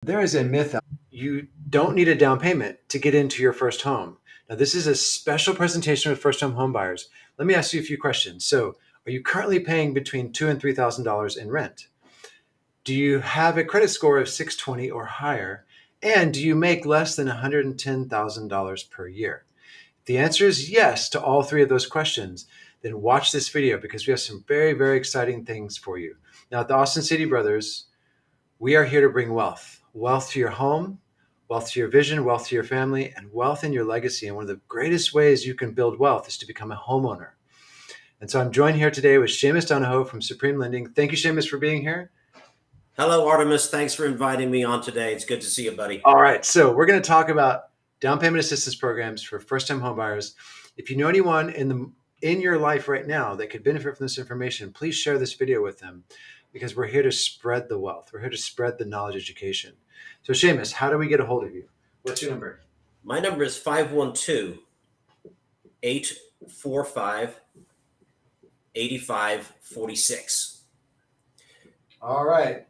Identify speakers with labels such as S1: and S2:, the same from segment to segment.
S1: There is a myth out you don't need a down payment to get into your first home. Now, this is a special presentation with first home buyers. Let me ask you a few questions. So, are you currently paying between $2,000 and $3,000 in rent? Do you have a credit score of 620 or higher? And do you make less than $110,000 per year? If the answer is yes to all three of those questions, then watch this video because we have some very, very exciting things for you. Now, at the Austin City Brothers, we are here to bring wealth to your home, wealth to your vision, wealth to your family, and wealth in your legacy. And one of the greatest ways you can build wealth is to become a homeowner. And so I'm joined here today with Seamus Donohoe from Supreme Lending. Thank you, Seamus, for being here.
S2: Hello, Arttemis. Thanks for inviting me on today. It's good to see you, buddy.
S1: All right. So we're going to talk about down payment assistance programs for first-time homebuyers. If you know anyone in your life right now that could benefit from this information, please share this video with them because we're here to spread the wealth. We're here to spread the knowledge education. So Seamus, how do we get a hold of you? What's your number?
S2: My number is 512-845-8546.
S1: All right.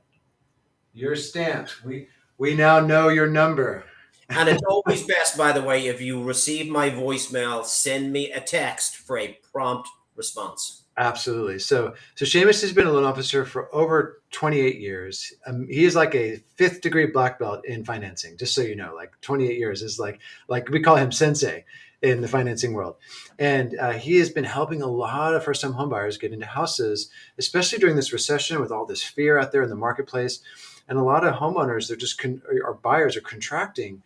S1: You're stamped. We now know your number.
S2: And it's always best, by the way, if you receive my voicemail, send me a text for a prompt response.
S1: Absolutely. So Seamus has been a loan officer for over 28 years. He is like a 5th degree black belt in financing, just so you know. Like 28 years is like we call him sensei in the financing world. And he has been helping a lot of first-time homebuyers get into houses, especially during this recession with all this fear out there in the marketplace. And a lot of homeowners, our buyers are contracting.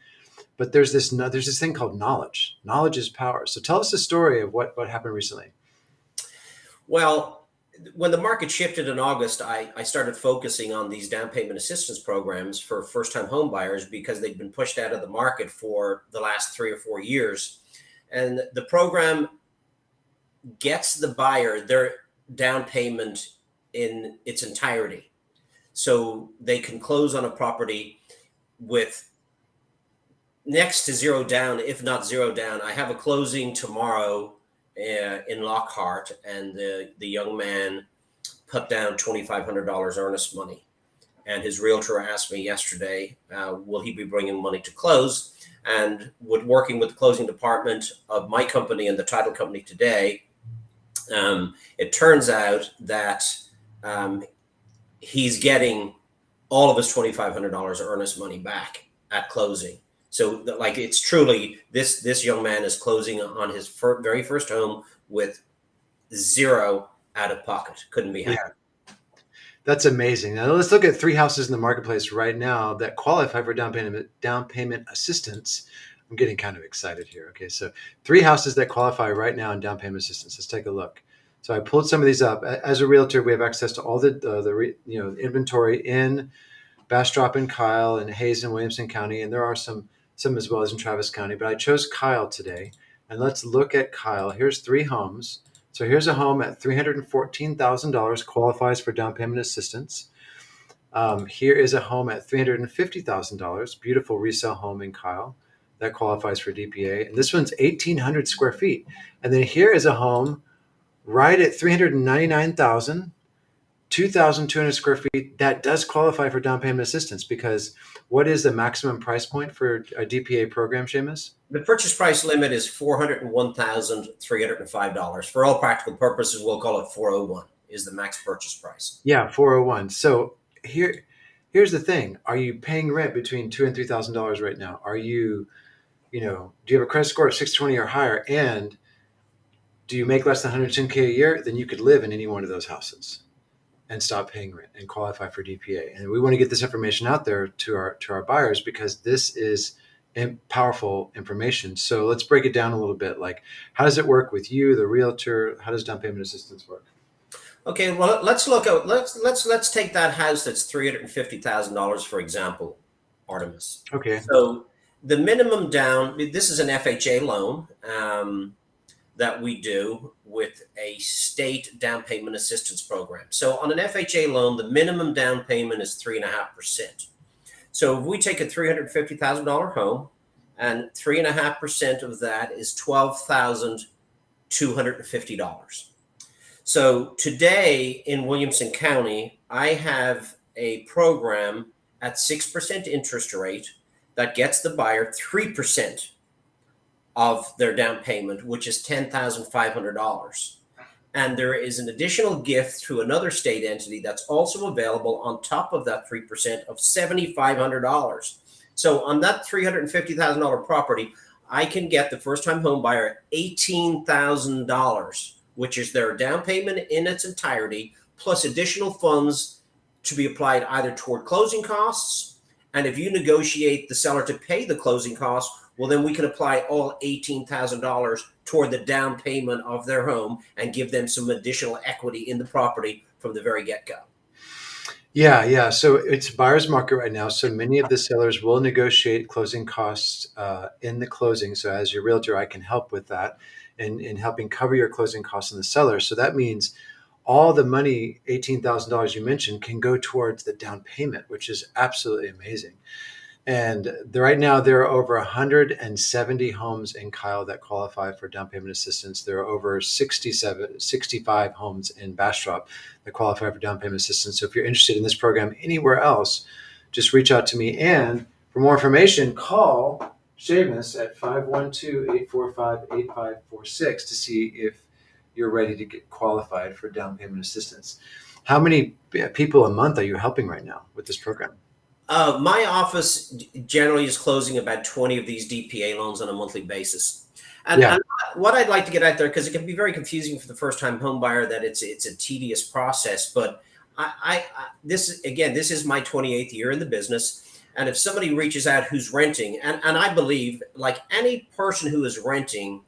S1: But there's this thing called knowledge. Knowledge is power. So tell us the story of what happened recently.
S2: Well, when the market shifted in August, I started focusing on these down payment assistance programs for first-time home buyers because they'd been pushed out of the market for the last 3 or 4 years. And the program gets the buyer their down payment in its entirety. So they can close on a property with next to zero down, if not zero down. I have a closing tomorrow in Lockhart, and the young man put down $2,500 earnest money. And his realtor asked me yesterday, will he be bringing money to close? And working with the closing department of my company and the title company today, it turns out that he's getting all of his $2,500 earnest money back at closing. So like it's truly this young man is closing on his very first home with zero out of pocket. Couldn't be happier.
S1: Yeah. That's amazing. Now let's look at 3 houses in the marketplace right now that qualify for down payment assistance. I'm getting kind of excited here. Okay, so 3 houses that qualify right now in down payment assistance. Let's take a look. So I pulled some of these up. As a realtor, we have access to all the inventory in Bastrop and Kyle and Hayes and Williamson County, and there are some as well as in Travis County, but I chose Kyle today. And let's look at Kyle. Here's 3 homes. So here's a home at $314,000 qualifies for down payment assistance. Here is a home at $350,000, beautiful resale home in Kyle that qualifies for DPA. And this one's 1,800 square feet. And then here is a home right at $399,000, 2,200 square feet that does qualify for down payment assistance, because what is the maximum price point for a DPA program, Seamus?
S2: The purchase price limit is $401,305. For all practical purposes, we'll call it 401 is the max purchase price.
S1: Yeah, 401. So here's the thing. Are you paying rent between $2,000 and $3,000 right now? Are you, do you have a credit score of 620 or higher? And do you make less than $110K a year? Then you could live in any one of those houses and stop paying rent and qualify for DPA. And we want to get this information out there to our buyers because this is powerful information. So let's break it down a little bit. Like, how does it work with you, the realtor? How does down payment assistance work?
S2: Okay, well, let's take that house that's $350,000, for example, Arttemis.
S1: Okay.
S2: So the minimum down, this is an FHA loan that we do with a state down payment assistance program. So on an FHA loan, the minimum down payment is 3.5%. So if we take a $350,000 home and 3.5% of that is $12,250. So today in Williamson County, I have a program at 6% interest rate that gets the buyer 3% of their down payment, which is $10,500. And there is an additional gift through another state entity that's also available on top of that 3% of $7,500. So on that $350,000 property, I can get the first-time home buyer $18,000, which is their down payment in its entirety, plus additional funds to be applied either toward closing costs. And if you negotiate the seller to pay the closing costs, well, then we can apply all $18,000 toward the down payment of their home and give them some additional equity in the property from the very get-go.
S1: Yeah. So it's a buyer's market right now. So many of the sellers will negotiate closing costs in the closing. So as your realtor, I can help with that in helping cover your closing costs in the seller. So that means all the money, $18,000 you mentioned, can go towards the down payment, which is absolutely amazing. And right now, there are over 170 homes in Kyle that qualify for down payment assistance. There are over 65 homes in Bastrop that qualify for down payment assistance. So if you're interested in this program anywhere else, just reach out to me. And for more information, call Seamus at 512-845-8546 to see if you're ready to get qualified for down payment assistance. How many people a month are you helping right now with this program?
S2: My office generally is closing about 20 of these DPA loans on a monthly basis. And what I'd like to get out there, because it can be very confusing for the first-time home buyer that it's a tedious process, but this is my 28th year in the business. And if somebody reaches out who's renting, and I believe like any person who is renting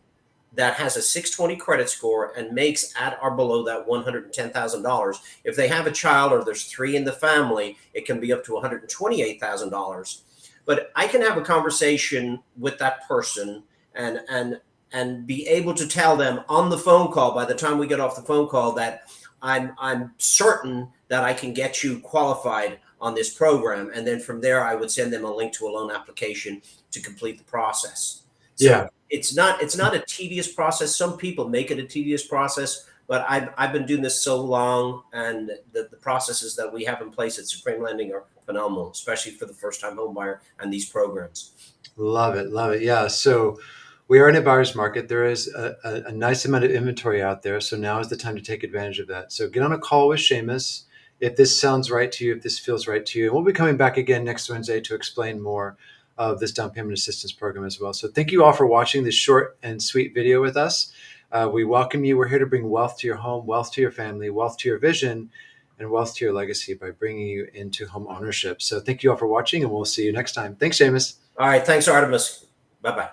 S2: that has a 620 credit score and makes at or below that $110,000. If they have a child or there's 3 in the family, it can be up to $128,000. But I can have a conversation with that person and be able to tell them on the phone call, by the time we get off the phone call, that I'm certain that I can get you qualified on this program. And then from there, I would send them a link to a loan application to complete the process. So it's not a tedious process. Some people make it a tedious process, but I've been doing this so long, and the processes that we have in place at Supreme Lending are phenomenal, especially for the first-time home buyer and these programs.
S1: Love it. Yeah. So we are in a buyer's market. There is a nice amount of inventory out there. So now is the time to take advantage of that. So get on a call with Seamus if this sounds right to you, if this feels right to you. And we'll be coming back again next Wednesday to explain more of this down payment assistance program as well. So thank you all for watching this short and sweet video with us. We welcome you. We're here to bring wealth to your home, wealth to your family, wealth to your vision, and wealth to your legacy by bringing you into home ownership. So thank you all for watching, and we'll see you next time. Thanks, Seamus.
S2: All right. Thanks, Arttemis. Bye-bye.